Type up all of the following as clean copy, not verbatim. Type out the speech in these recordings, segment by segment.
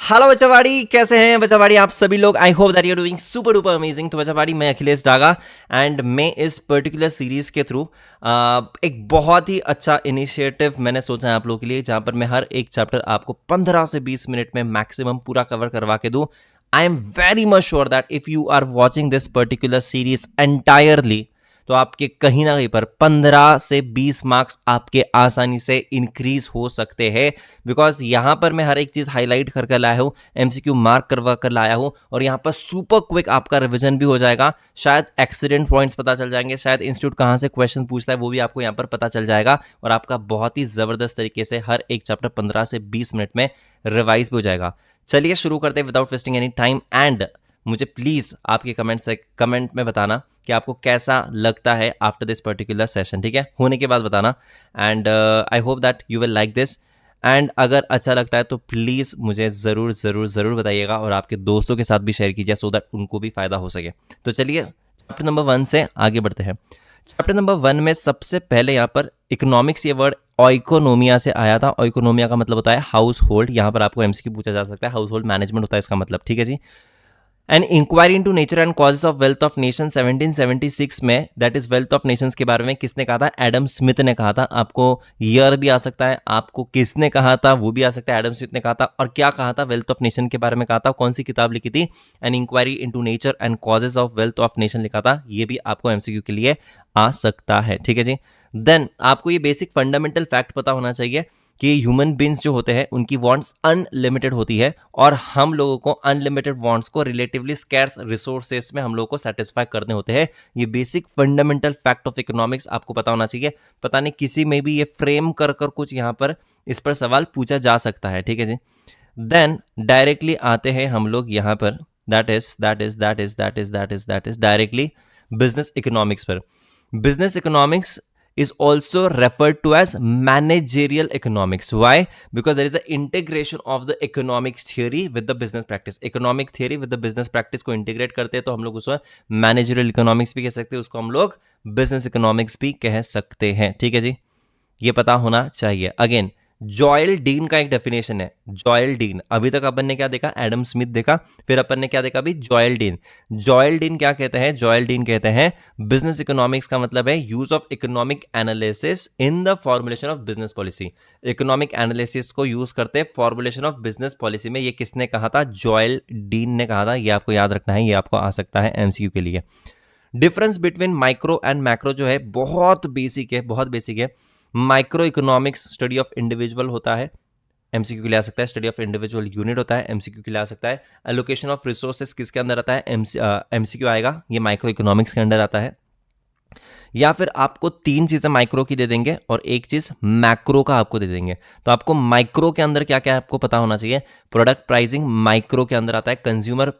Hello बच्चावाड़ी, कैसे हैं बच्चावाड़ी आप सभी लोग। I hope that you are doing super duper amazing. तो बच्चावाड़ी, मैं अखिलेश डागा एंड मैं इस पर्टिकुलर सीरीज के थ्रू एक बहुत ही अच्छा इनिशिएटिव मैंने सोचा है आप लोगों के लिए, जहां पर मैं हर एक चैप्टर आपको 15 से 20 मिनट में मैक्सिमम पूरा कवर करवा के दूं। I am very much sure that if you are watching this particular series entirely, तो आपके कहीं ना कहीं पर 15 से 20 मार्क्स आपके आसानी से इंक्रीज हो सकते हैं। बिकॉज यहां पर मैं हर एक चीज हाईलाइट करके लाया हूं, एमसीक्यू मार्क करवा कर लाया हूं, और यहां पर सुपर क्विक आपका रिवीजन भी हो जाएगा। शायद एक्सीडेंट पॉइंट्स पता चल जाएंगे, शायद इंस्टीट्यूट कहां से क्वेश्चन पूछता है वो भी आपको यहां पर पता चल जाएगा, और आपका बहुत ही जबरदस्त तरीके से हर एक चैप्टर 15 से 20 मिनट में रिवाइज भी हो जाएगा। चलिए शुरू करते हैं without wasting any time. And मुझे प्लीज आपके कमेंट में बताना कि आपको कैसा लगता है आफ्टर दिस पर्टिकुलर सेशन, ठीक है? होने के बाद बताना। And I hope that you will like this. And अगर अच्छा लगता है तो प्लीज़ मुझे ज़रूर ज़रूर ज़रूर बताइएगा, और आपके दोस्तों के साथ भी शेयर कीजिए सो दैट उनको भी फ़ायदा हो सके। तो चलिए चैप्टर नंबर 1 से आगे बढ़ते हैं। चैप्टर नंबर 1 में सबसे पहले यहाँ पर इकोनॉमिक्स, ये वर्ड ऑइकोनोमिया से आया था। ऑइकोनोमिया का मतलब होता है हाउस होल्ड। यहाँ पर आपको एमसीक्यू पूछा जा सकता है, हाउस होल्ड मैनेजमेंट होता है इसका मतलब, ठीक है जी। An inquiry into nature and causes of wealth of nation 1776 में, that is wealth of nations के बारे में किसने कहा था? एडम स्मिथ ने कहा था। आपको ईयर भी आ सकता है, आपको किसने कहा था वो भी आ सकता है। एडम स्मिथ ने कहा था, और क्या कहा था? वेल्थ ऑफ नेशन के बारे में कहा था। कौन सी किताब लिखी थी? An inquiry into nature and causes of wealth of nation लिखा था। ये भी आपको एमसीक्यू के लिए आ सकता है, ठीक है जी। देन आपको ये बेसिक फंडामेंटल फैक्ट पता होना चाहिए कि ह्यूमन बींग्स जो होते हैं उनकी वांट्स अनलिमिटेड होती है, और हम लोगों को अनलिमिटेड वांट्स को रिलेटिवली स्कैर्स रिसोर्सेस में हम लोगों को सेटिस्फाई करने होते हैं। ये basic fundamental fact of economics आपको पता होना चाहिए। पता नहीं किसी में भी ये फ्रेम कर कर कुछ यहाँ पर इस पर सवाल पूछा जा सकता है, ठीक है जी। देन डायरेक्टली आते हैं हम लोग यहाँ पर, that is directly business economics पर। Business economics is also referred to as managerial economics. Why? Because there is an integration of the economic theory with the business practice. Economic theory with the business practice को integrate करते हैं तो हम लोग उसको managerial economics भी कह सकते हैं, उसको हम लोग business economics भी कह सकते हैं, ठीक है जी। ये पता होना चाहिए। अगेन, जॉयल डीन का एक डेफिनेशन है। जॉयल डीन, अभी तक अपन ने क्या देखा? एडम स्मिथ देखा, फिर अपन ने क्या देखा अभी? जॉयल डीन। जॉयल डीन क्या कहते हैं? जॉयल डीन कहते हैं बिजनेस इकोनॉमिक्स का मतलब है use of economic analysis in the formulation of business policy. Economic analysis को यूज करते हैं फॉर्मुलेशन ऑफ बिजनेस पॉलिसी में। ये किसने कहा था? जॉयल डीन ने कहा था। ये आपको याद रखना है, ये आपको आ सकता है एमसीक्यू के लिए। Difference between micro and macro जो है बहुत बेसिक है, बहुत बेसिक है। Micro economics study of individual होता है, एमसीक्यू के लिए आ सकता है। स्टडी ऑफ इंडिविजुअल यूनिट होता है, एमसीक्यू के लिए आ सकता है। एलोकेशन ऑफ रिसोर्सेज किसके अंदर आता है? एमसीक्यू आएगा, ये माइक्रो इकोनॉमिक्स के अंदर आता है। या फिर आपको 3 चीजें माइक्रो की दे देंगे और एक चीज मैक्रो का आपको दे देंगे। तो आपको माइक्रो के अंदर क्या क्या आपको पता होना चाहिए? प्रोडक्ट प्राइसिंग माइक्रो के अंदर आता है, consumer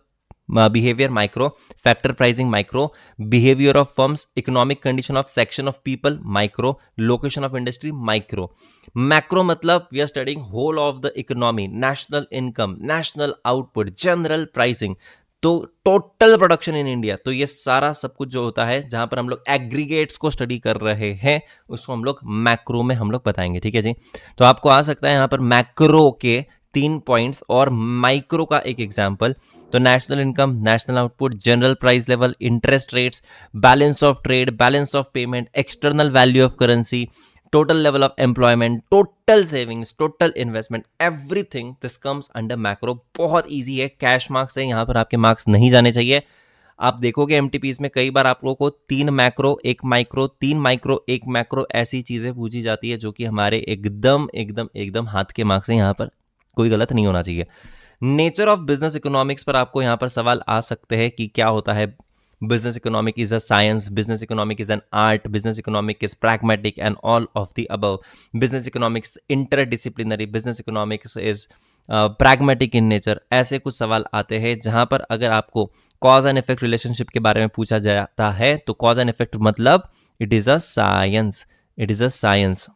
behaviour micro, factor pricing micro, behaviour of firms, economic condition of section of people micro, location of industry micro. Macro मतलब we are studying whole of the economy, national income, national output, general pricing, तो total production in India. तो ये सारा सब कुछ जो होता है जहां पर हम लोग एग्रीगेट्स को स्टडी कर रहे हैं, उसको हम लोग मैक्रो में हम लोग बताएंगे, ठीक है जी। तो आपको आ सकता है यहां पर मैक्रो के 3 पॉइंट्स और माइक्रो का एक एग्जाम्पल। तो national income, national output, general price level, interest rates, balance of trade, balance of payment, external value of currency, total level of employment, total savings, total investment, everything this comes under macro। बहुत easy है, cash marks है, यहाँ पर आपके marks नहीं जाने चाहिए। आप देखोगे एमटीपीज में कई बार आप लोगों को 3 मैक्रो 1 माइक्रो, 3 माइक्रो 1 मैक्रो ऐसी चीजें पूछी जाती है जो कि हमारे एकदम एकदम एकदम हाथ के मार्क्स हैं। यहाँ पर कोई गलत नहीं होना चाहिए। नेचर ऑफ बिजनेस इकोनॉमिक्स पर आपको यहाँ पर सवाल आ सकते हैं कि क्या होता है? business economic is a science, business economic is an art, business economic is pragmatic, and all of the above. Business economics interdisciplinary, business economics is pragmatic in nature। ऐसे कुछ सवाल आते हैं जहां पर अगर आपको कॉज एंड इफेक्ट रिलेशनशिप के बारे में पूछा जाता है तो कॉज एंड इफेक्ट मतलब it is a science, it is a science.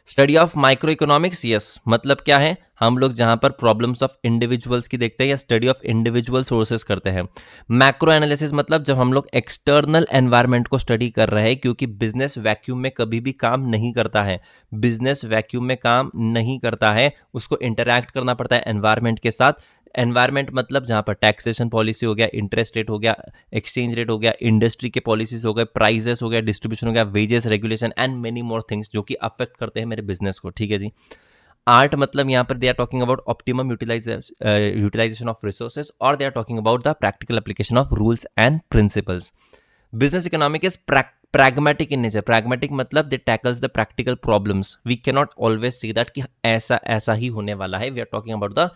Study of micro economics, yes, मतलब क्या है, हम लोग जहां पर प्रॉब्लम्स ऑफ इंडिविजुअल्स की देखते हैं या स्टडी ऑफ इंडिविजुअल सोर्सेस करते हैं। मैक्रो एनालिसिस मतलब जब हम लोग एक्सटर्नल एनवायरनमेंट को स्टडी कर रहे हैं, क्योंकि बिजनेस वैक्यूम में कभी भी काम नहीं करता है, बिजनेस वैक्यूम में काम नहीं करता है, उसको इंटरैक्ट करना पड़ता है एनवायरनमेंट के साथ। एनवायरनमेंट मतलब जहाँ पर टैक्सेशन पॉलिसी हो गया, इंटरेस्ट रेट हो गया, एक्सचेंज रेट हो गया, इंडस्ट्री के पॉलिसीज हो गए, प्राइजेस हो गया, डिस्ट्रीब्यूशन हो गया, wages, regulation and many more things जो कि अफेक्ट करते हैं मेरे बिजनेस को, ठीक है जी। आर्ट मतलब यहाँ पर they are talking about optimum utilization of resources, और they are talking about the practical application of rules and principles. Business economic is pragmatic in nature. Pragmatic मतलब they tackles the practical problems. We cannot always say that कि ऐसा ऐसा ही होने वाला है. We are talking about the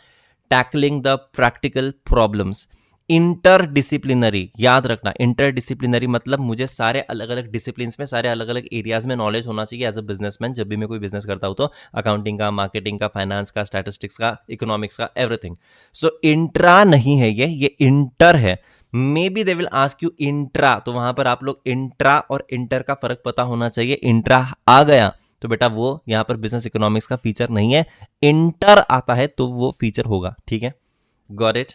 tackling the practical problems. Interdisciplinary, याद रखना, interdisciplinary मतलब मुझे सारे अलग अलग डिसिप्लिन्स में, सारे अलग अलग एरियाज में नॉलेज होना चाहिए एज अ बिजनेसमैन। जब भी मैं कोई बिजनेस करता हूँ तो अकाउंटिंग का, मार्केटिंग का, फाइनेंस का, स्टैटिस्टिक्स का, इकोनॉमिक्स का, एवरीथिंग। सो इंट्रा नहीं है, ये इंटर है। May be they will ask you intra, तो वहां पर आप लोग इंट्रा और इंटर का फर्क पता होना चाहिए। इंट्रा आ गया तो बेटा वो यहां पर बिजनेस इकोनॉमिक्स का फीचर नहीं है, इंटर आता है तो वो फीचर होगा, ठीक है। Got it,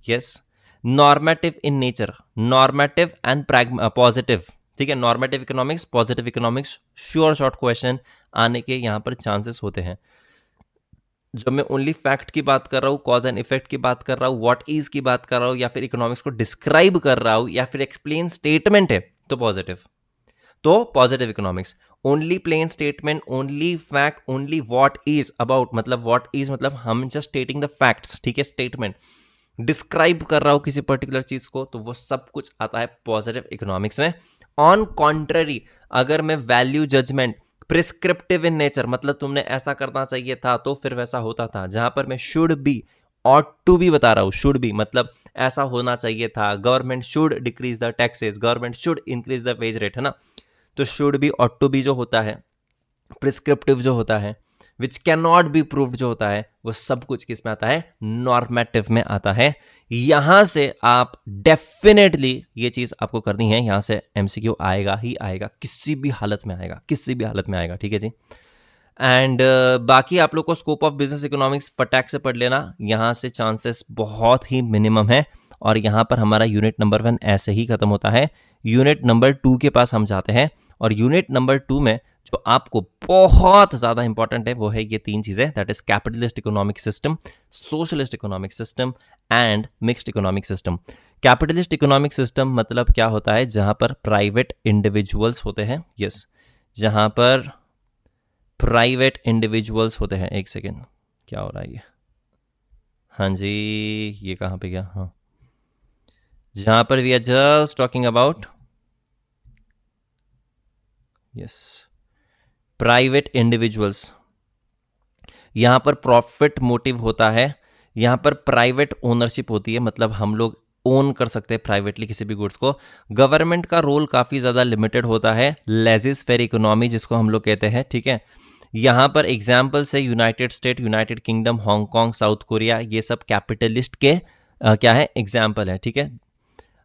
yes. Normative in nature, normative and positive, ठीक है। Normative economics, positive economics, sure short question आने के यहां पर चांसेस होते हैं। जब मैं ओनली फैक्ट की बात कर रहा हूँ, कॉज एंड इफेक्ट की बात कर रहा हूँ, व्हाट इज की बात कर रहा हूँ, या फिर इकोनॉमिक्स को डिस्क्राइब कर रहा हूँ, या फिर एक्सप्लेन स्टेटमेंट है, तो पॉजिटिव, तो positive economics. Only plain statement, only fact, only what is about, मतलब व्हाट इज मतलब हम जस्ट स्टेटिंग द फैक्ट्स, ठीक है। स्टेटमेंट डिस्क्राइब कर रहा हूं किसी पर्टिकुलर चीज को, तो वो सब कुछ आता है पॉजिटिव इकोनॉमिक्स में। ऑन कॉन्ट्ररी, अगर मैं value judgement, prescriptive in nature मतलब तुमने ऐसा करना चाहिए था तो फिर वैसा होता था, जहां पर मैं should be, ought to be बता रहा हूं। शुड बी मतलब ऐसा होना चाहिए था, government should decrease the taxes, government should increase the wage rate, है ना। तो should be, ought to be जो होता है, प्रिस्क्रिप्टिव जो होता है, which can not be proved जो होता है, वो सब कुछ किस में आता है, नॉर्मेटिव में आता है। यहां से आप डेफिनेटली ये चीज आपको करनी है, यहां से एमसीक्यू आएगा ही आएगा, किसी भी हालत में आएगा, किसी भी हालत में आएगा, ठीक है जी। एंड बाकी आप लोग को स्कोप ऑफ बिजनेस इकोनॉमिक्स फटाक से पढ़ लेना, यहां से चांसेस बहुत ही मिनिमम है। और यहां पर हमारा यूनिट नंबर 1 ऐसे ही खत्म होता है। यूनिट नंबर 2 के पास हम जाते हैं, और यूनिट नंबर 2 में जो आपको बहुत ज्यादा इंपॉर्टेंट है वो है ये 3 चीजें, that is capitalist economic system, socialist economic system and mixed economic system. Capitalist economic system मतलब क्या होता है, जहां पर प्राइवेट इंडिविजुअल्स होते हैं, यस, जहां पर प्राइवेट इंडिविजुअल्स होते हैं। एक सेकेंड, क्या हो रहा है ये, हाँ जी, ये कहाँ पे गया, हाँ, जहां पर we are just talking about, yes, private individuals. यहां पर प्रॉफिट मोटिव होता है, यहां पर प्राइवेट ओनरशिप होती है, मतलब हम लोग ओन कर सकते हैं प्राइवेटली किसी भी गुड्स को। गवर्नमेंट का रोल काफ़ी ज़्यादा लिमिटेड होता है, लेजिस फेयर इकोनॉमी जिसको हम लोग कहते हैं, ठीक है। यहाँ पर एग्जाम्पल्स है United state, United kingdom, Hong Kong, south Korea, ये सब कैपिटलिस्ट के क्या है, एग्जाम्पल है, ठीक है।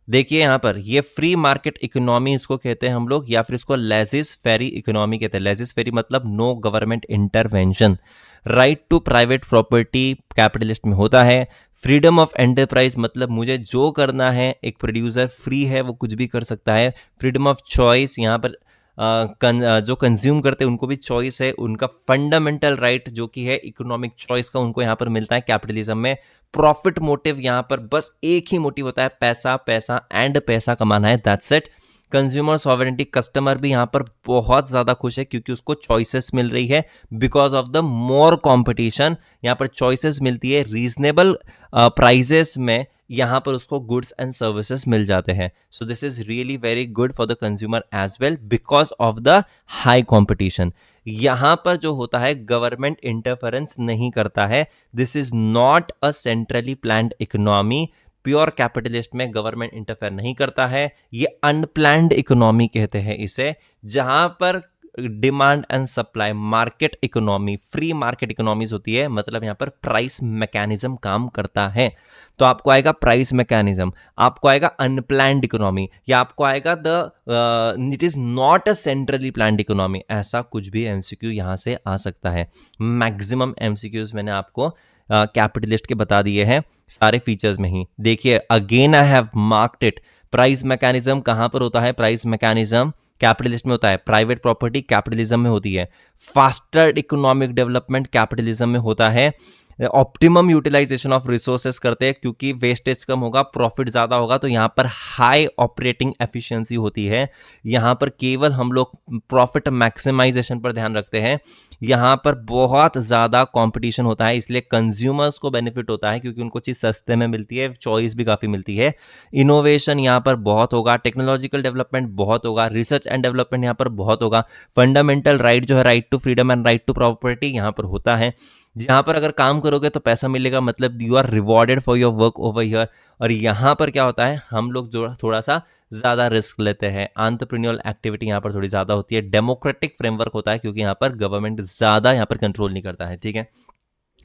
देखिए यहाँ पर ये फ्री मार्केट इकोनॉमी इसको कहते हैं हम लोग, या फिर इसको लेजिस फेरी इकोनॉमी कहते हैं। लेजिस फेरी मतलब no government intervention. Right to private property capitalist में होता है। फ्रीडम ऑफ एंटरप्राइज मतलब मुझे जो करना है, एक प्रोड्यूसर फ्री है, वो कुछ भी कर सकता है। फ्रीडम ऑफ चॉइस, यहाँ पर जो कंज्यूम करते हैं उनको भी चॉइस है, उनका फंडामेंटल राइट जो कि है इकोनॉमिक चॉइस का, उनको यहाँ पर मिलता है कैपिटलिज्म में। प्रॉफिट मोटिव, यहाँ पर बस एक ही मोटिव होता है, पैसा पैसा एंड पैसा कमाना है, that's it. Consumer sovereignty, customer भी यहाँ पर बहुत ज़्यादा खुश है क्योंकि उसको चॉइसेस मिल रही है because of the more competition. यहाँ पर चॉइसेस मिलती है रीजनेबल प्राइजेस में, यहाँ पर उसको गुड्स एंड सर्विसेज मिल जाते हैं। So this is really very good for the consumer as well because of the high competition. यहाँ पर जो होता है गवर्नमेंट इंटरफेरेंस नहीं करता है, this is not a centrally planned economy. Pure capitalist में गवर्नमेंट इंटरफेयर नहीं करता है, ये अनप्लैन्ड इकोनॉमी कहते हैं इसे, जहां पर demand and supply, market economy, free market economies होती है, मतलब यहाँ पर प्राइस मैकेनिज्म काम करता है। तो आपको आएगा प्राइस मैकेनिज्म, आपको आएगा अनप्लैंड इकोनॉमी, या आपको आएगा the it is not a centrally planned economy. ऐसा कुछ भी एमसीक्यू यहाँ से आ सकता है। मैक्सिमम एमसीक्यूज मैंने आपको कैपिटलिस्ट के बता दिए हैं सारे फीचर्स में ही। देखिए again I have marked it, price mechanism कहां पर होता है? प्राइस मैकेनिज्म कैपिटलिस्ट में होता है, प्राइवेट प्रॉपर्टी कैपिटलिज्म में होती है, फास्टर इकोनॉमिक डेवलपमेंट कैपिटलिज्म में होता है, ऑप्टिमम यूटिलाइजेशन ऑफ रिसोर्सेस करते हैं क्योंकि वेस्टेज कम होगा, प्रॉफिट ज़्यादा होगा, तो यहाँ पर हाई ऑपरेटिंग एफिशिएंसी होती है। यहाँ पर केवल हम लोग प्रॉफिट मैक्सिमाइजेशन पर ध्यान रखते हैं। यहाँ पर बहुत ज़्यादा कंपटीशन होता है, इसलिए कंज्यूमर्स को बेनिफिट होता है क्योंकि उनको चीज़ सस्ते में मिलती है, चॉइस भी काफ़ी मिलती है। इनोवेशन यहाँ पर बहुत होगा, टेक्नोलॉजिकल डेवलपमेंट बहुत होगा, रिसर्च एंड डेवलपमेंट यहाँ पर बहुत होगा। फंडामेंटल राइट जो है, right to freedom and right to property, यहाँ पर होता है। जहाँ पर अगर काम करोगे तो पैसा मिलेगा, मतलब you are rewarded for your work over here. और यहाँ पर क्या होता है, हम लोग जो थोड़ा सा ज़्यादा रिस्क लेते हैं, एंटरप्रेन्योरल एक्टिविटी यहाँ पर थोड़ी ज़्यादा होती है, डेमोक्रेटिक फ्रेमवर्क होता है क्योंकि यहाँ पर गवर्नमेंट ज़्यादा यहाँ पर कंट्रोल नहीं करता है, ठीक है।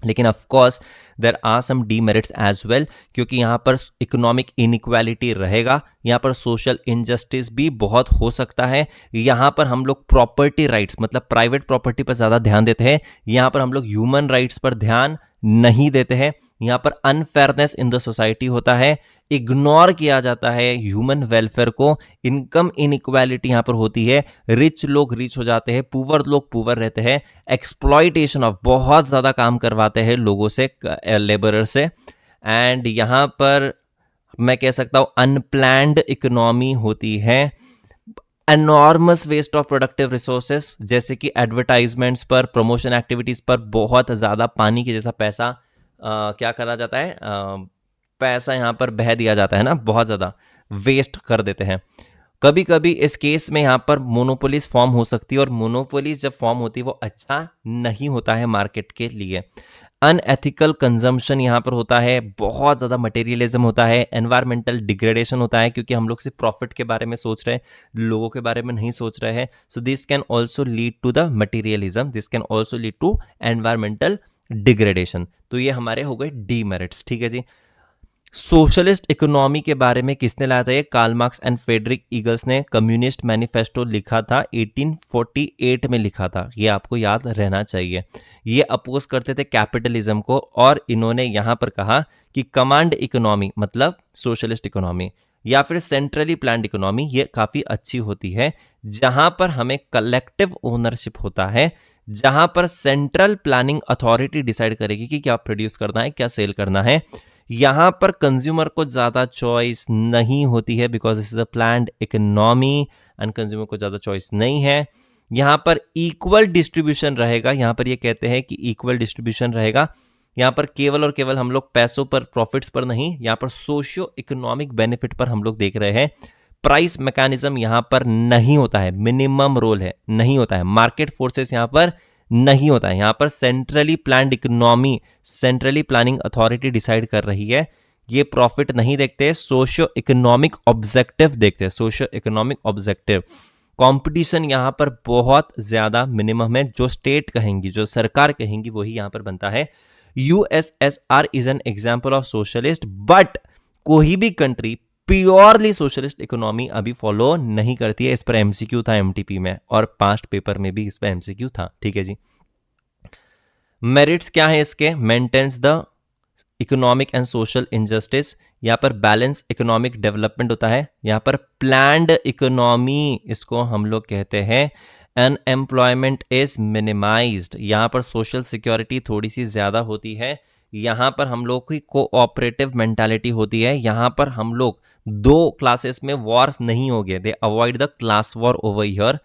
लेकिन of course there are some demerits as well, क्योंकि यहाँ पर इकोनॉमिक इनइक्वालिटी रहेगा, यहाँ पर सोशल इनजस्टिस भी बहुत हो सकता है। यहाँ पर हम लोग प्रॉपर्टी राइट्स मतलब प्राइवेट प्रॉपर्टी पर ज़्यादा ध्यान देते हैं, यहाँ पर हम लोग ह्यूमन राइट्स पर ध्यान नहीं देते हैं। यहाँ पर अनफेयरनेस इन द सोसाइटी होता है, इग्नोर किया जाता है ह्यूमन वेलफेयर को, इनकम इनइक्वालिटी यहाँ पर होती है, रिच लोग रिच हो जाते हैं, पुअर लोग पुअर रहते हैं, एक्सप्लॉइटेशन ऑफ बहुत ज़्यादा काम करवाते हैं लोगों से, लेबरर से। एंड यहाँ पर मैं कह सकता हूँ अनप्लैंड इकोनॉमी होती है, enormous waste of productive resources, जैसे कि एडवर्टाइजमेंट्स पर, प्रमोशन एक्टिविटीज़ पर बहुत ज़्यादा पानी के जैसा पैसा क्या करा जाता है, पैसा यहाँ पर बह दिया जाता है ना, बहुत ज़्यादा वेस्ट कर देते हैं। कभी कभी इस केस में यहाँ पर मोनोपोलीज फॉर्म हो सकती है, और मोनोपोलीज जब फॉर्म होती है वो अच्छा नहीं होता है मार्केट के लिए। अनएथिकल कंजम्पशन यहाँ पर होता है, बहुत ज़्यादा मटेरियलिज्म होता है, एनवायरमेंटल डिग्रेडेशन होता है क्योंकि हम लोग सिर्फ प्रॉफिट के बारे में सोच रहे हैं, लोगों के बारे में नहीं सोच रहे हैं। So this can also lead to the materialism, this can also lead to environmental degradation. तो ये हमारे हो गए डीमेरिट्स, ठीक है जी। सोशलिस्ट इकोनॉमी के बारे में किसने लाया था? ये Karl Marx and Friedrich Engels ने कम्युनिस्ट मैनिफेस्टो लिखा था, 1848 में लिखा था, ये आपको याद रहना चाहिए। ये अपोज करते थे कैपिटलिज्म को, और इन्होंने यहाँ पर कहा कि कमांड इकोनॉमी मतलब सोशलिस्ट इकोनॉमी या फिर सेंट्रली प्लान्ड इकोनॉमी ये काफ़ी अच्छी होती है, जहाँ पर हमें कलेक्टिव ओनरशिप होता है, जहाँ पर सेंट्रल प्लानिंग अथॉरिटी डिसाइड करेगी कि क्या प्रोड्यूस करना है, क्या सेल करना है। यहाँ पर कंज्यूमर को ज़्यादा चॉइस नहीं होती है because this is a planned economy and consumer को ज़्यादा चॉइस नहीं है। यहाँ पर इक्वल डिस्ट्रीब्यूशन रहेगा, यहाँ पर ये कहते हैं कि इक्वल डिस्ट्रीब्यूशन रहेगा। यहाँ पर केवल और केवल हम लोग पैसों पर, प्रॉफिट्स पर नहीं, यहाँ पर सोशियो इकोनॉमिक बेनिफिट पर हम लोग देख रहे हैं। प्राइस मैकेनिज्म यहाँ पर नहीं होता है, मिनिमम रोल है, नहीं होता है। मार्केट फोर्सेस यहाँ पर नहीं होता है, यहाँ पर centrally planned economy, centrally planning authority decide कर रही है। ये प्रॉफिट नहीं देखते, सोशियो इकोनॉमिक ऑब्जेक्टिव देखते हैं, सोशियो इकोनॉमिक ऑब्जेक्टिव। कंपटीशन यहाँ पर बहुत ज़्यादा मिनिमम है, जो स्टेट कहेंगी, जो सरकार कहेंगी वही यहाँ पर बनता है। USSR is an example of socialist, but कोई भी कंट्री प्योरली सोशलिस्ट इकोनॉमी अभी फॉलो नहीं करती है। इस पर एमसीक्यू था एमटीपी में, और पास्ट पेपर में भी इस पर एमसीक्यू था, ठीक है जी। मेरिट्स क्या है इसके? Maintains the economic and social injustice, यहाँ पर बैलेंस इकोनॉमिक डेवलपमेंट होता है, यहाँ पर प्लान्ड इकोनॉमी इसको हम लोग कहते हैं। अनएम्प्लॉयमेंट इज मिनिमाइज्ड, यहाँ पर सोशल सिक्योरिटी थोड़ी सी ज़्यादा होती है, यहाँ पर हम लोग की कोऑपरेटिव मेंटालिटी होती है, यहाँ पर हम लोग दो क्लासेस में वॉर नहीं हो गए, दे avoid the class war over here.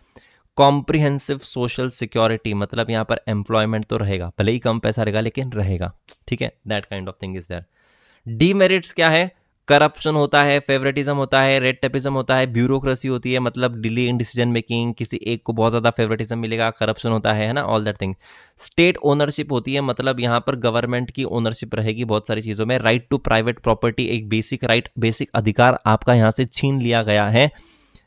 Comprehensive social security मतलब यहाँ पर एम्प्लॉयमेंट तो रहेगा, भले ही कम पैसा रहेगा लेकिन रहेगा, ठीक है, that kind of thing is there. Demerits क्या है? करप्शन होता है, फेवरेटिज्म होता है, रेड टेपिज्म होता है, ब्यूरोक्रेसी होती है, मतलब डिले इन डिसीजन मेकिंग, किसी एक को बहुत ज़्यादा फेवरेटिज्म मिलेगा, करप्शन होता है ना, all that thing. State ownership होती है, मतलब यहाँ पर गवर्नमेंट की ओनरशिप रहेगी बहुत सारी चीज़ों में। राइट टू प्राइवेट प्रॉपर्टी एक बेसिक राइट, बेसिक अधिकार आपका यहाँ से छीन लिया गया है।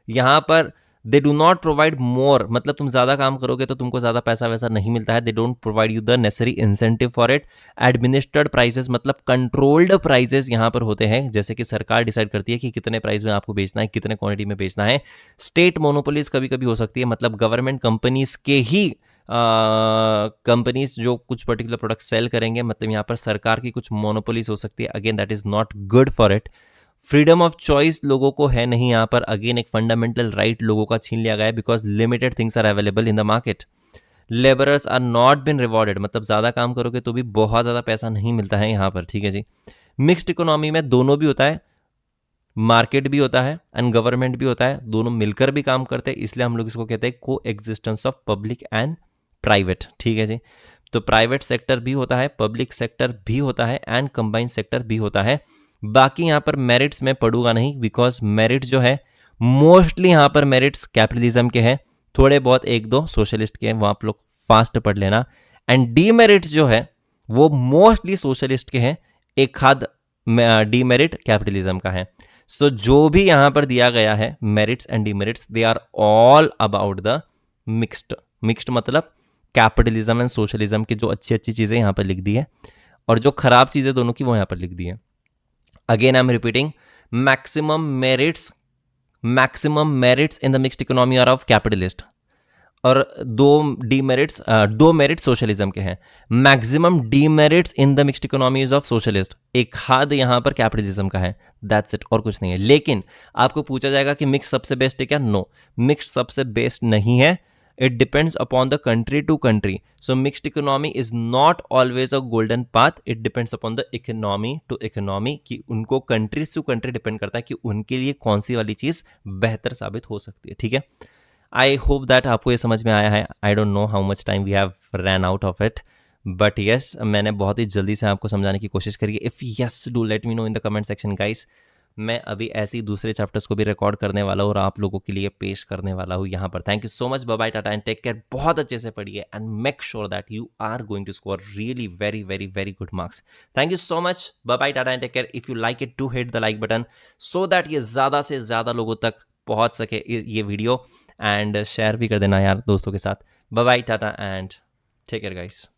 यहाँ पर they do not provide more, मतलब तुम ज़्यादा काम करोगे तो तुमको ज़्यादा पैसा वैसा नहीं मिलता है. They don't provide you the necessary incentive for it. Administered prices, मतलब कंट्रोल्ड प्राइसेस यहाँ पर होते हैं, जैसे कि सरकार डिसाइड करती है कि कितने प्राइस में आपको बेचना है, कितने क्वांटिटी में बेचना है. स्टेट मोनोपोलीज कभी कभी हो सकती है, मतलब गवर्नमेंट कंपनीज के ही कंपनीज जो कुछ पर्टिकुलर प्रोडक्ट सेल करेंगे, मतलब यहाँ पर सरकार की कुछ मोनोपोलीज हो सकती है. Again that is not good for it. Freedom of choice लोगों को है नहीं यहाँ पर. अगेन एक फंडामेंटल राइट लोगों का छीन लिया गया है, because limited things are available in the market. Labourers are not been rewarded, मतलब ज़्यादा काम करोगे तो भी बहुत ज़्यादा पैसा नहीं मिलता है यहाँ पर. ठीक है जी. मिक्स्ड इकोनॉमी में दोनों भी होता है, मार्केट भी होता है एंड गवर्नमेंट भी होता है, दोनों मिलकर भी काम करते हैं, इसलिए हम लोग इसको कहते हैं को existence of public and private. ठीक है जी. तो प्राइवेट सेक्टर भी होता है, पब्लिक सेक्टर भी होता है एंड कंबाइंड सेक्टर भी होता है. बाकी यहाँ पर मेरिट्स में पढ़ूंगा नहीं, बिकॉज मेरिट जो है मोस्टली यहाँ पर मेरिट्स कैपिटलिज्म के हैं, थोड़े बहुत एक दो सोशलिस्ट के हैं, वो आप लोग फास्ट पढ़ लेना. एंड डीमेरिट्स जो है वो मोस्टली सोशलिस्ट के हैं, एक हाथ डीमेरिट कैपिटलिज्म का है. सो जो भी यहाँ पर दिया गया है merits and demerits, they are all about the mixed. Mixed मतलब कैपिटलिज्म एंड सोशलिज्म की जो अच्छी अच्छी चीज़ें यहाँ पर लिख दी है, और जो खराब चीज़ें दोनों की वो यहाँ पर लिख दी है. Again I am repeating, maximum merits in the mixed economy are of capitalist, और दो मेरिट सोशलिज्म के हैं. Maximum demerits in the mixed economy is of socialist, एक हाथ यहाँ पर कैपिटलिज्म का है. दैट्स इट, और कुछ नहीं है. लेकिन आपको पूछा जाएगा कि मिक्स सबसे बेस्ट है क्या? नो, मिक्स सबसे बेस्ट नहीं है. It depends upon the country to country. So mixed economy is not always a golden path. It depends upon the economy to economy, कि उनको कंट्रीज टू कंट्री डिपेंड करता है कि उनके लिए कौन सी वाली चीज़ बेहतर साबित हो सकती है. ठीक है. आई होप दैट आपको ये समझ में आया है. I don't know how much time we have run out of it, but yes, मैंने बहुत ही जल्दी से आपको समझाने की कोशिश करी है. If yes, do let me know in the comment section guys. मैं अभी ऐसे ही दूसरे चैप्टर्स को भी रिकॉर्ड करने वाला हूँ और आप लोगों के लिए पेश करने वाला हूँ यहाँ पर. Thank you so much. Bye bye, tata and take care. बहुत अच्छे से पढ़िए and make sure that you are going to score really very very very good marks. Thank you so much. Bye bye, tata and take care. If you like it, do hit the like button so that ये ज़्यादा से ज़्यादा लोगों तक पहुँच सके ये video, and share भी कर देना यार दोस्तों के साथ. Bye bye, tata and take care guys.